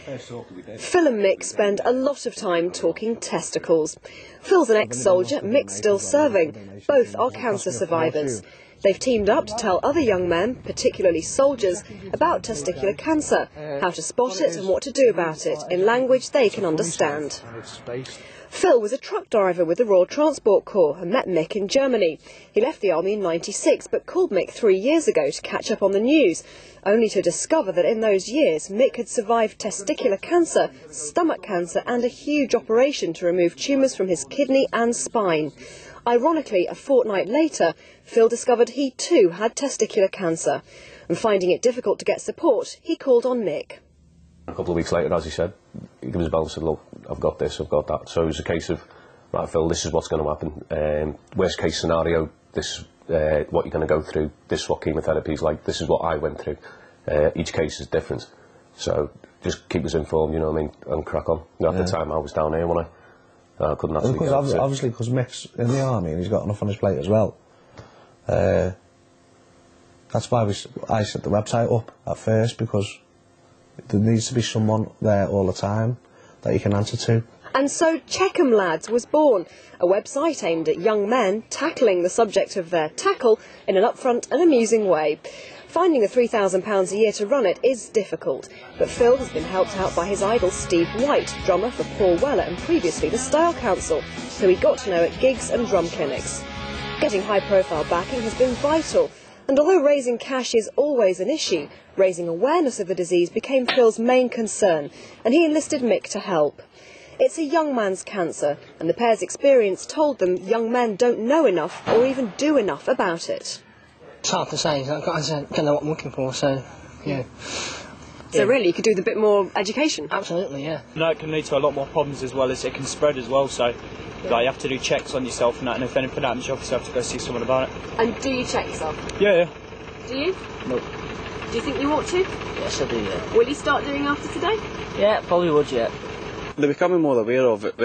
Phil and Mick spend a lot of time talking testicles. Phil's an ex-soldier, Mick's still serving. Both are cancer survivors. They've teamed up to tell other young men, particularly soldiers, about testicular cancer, how to spot it and what to do about it, in language they can understand. Phil was a truck driver with the Royal Transport Corps and met Mick in Germany. He left the army in '96 but called Mick 3 years ago to catch up on the news, only to discover that in those years Mick had survived testicular cancer, stomach cancer and a huge operation to remove tumours from his kidney and spine. Ironically, a fortnight later, Phil discovered he too had testicular cancer, and finding it difficult to get support, he called on Mick. A couple of weeks later, as he said, he gave us a bell and said, look, I've got this, I've got that. So it was a case of, right, Phil, this is what's going to happen. Worst case scenario, this is what you're going to go through, this is what chemotherapy is like, this is what I went through. Each case is different. So just keep us informed, you know what I mean, and crack on. You know, at the time I was down here when I couldn't actually go. Obviously, because Mick's in the army and he's got enough on his plate as well. That's why I set the website up at first, because there needs to be someone there all the time that you can answer to. And so Check 'em Lads was born, a website aimed at young men tackling the subject of their tackle in an upfront and amusing way. Finding the £3,000 a year to run it is difficult, but Phil has been helped out by his idol Steve White, drummer for Paul Weller and previously the Style Council, who he got to know at gigs and drum clinics. Getting high-profile backing has been vital, and although raising cash is always an issue, raising awareness of the disease became Phil's main concern, and he enlisted Mick to help. It's a young man's cancer, and the pair's experience told them young men don't know enough or even do enough about it. It's hard to say, I don't know what I'm looking for, so, yeah. So really, you could do with a bit more education? Absolutely, yeah. No, it can lead to a lot more problems as well, as it can spread as well, so like, you have to do checks on yourself and that, and if anything happens, you obviously have to go see someone about it. And do you check yourself? Yeah. Do you? No. Do you think you ought to? Yes, I do, yeah. Will you start doing after today? Yeah, probably would, yeah. They're becoming more aware of it.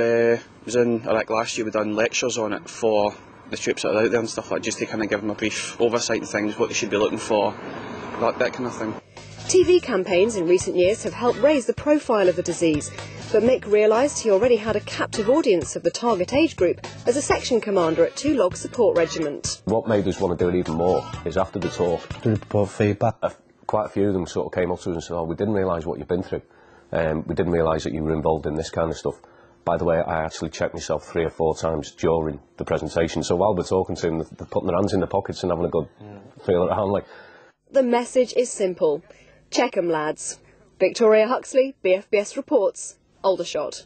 Last year we done lectures on it for the troops that are out there and stuff like that, just to kind of give them a brief oversight and things, what they should be looking for, that kind of thing. TV campaigns in recent years have helped raise the profile of the disease, but Mick realised he already had a captive audience of the target age group as a section commander at 2 Log Support Regiment. What made us want to do it even more is after the talk, feedback. Quite a few of them sort of came up to us and said, oh, we didn't realise what you've been through. We didn't realise that you were involved in this kind of stuff. By the way, I actually checked myself 3 or 4 times during the presentation, so while we're talking to them, they're putting their hands in their pockets and having a good feel around. Like. The message is simple. Check 'em, lads. Victoria Huxley, BFBS Reports, Aldershot.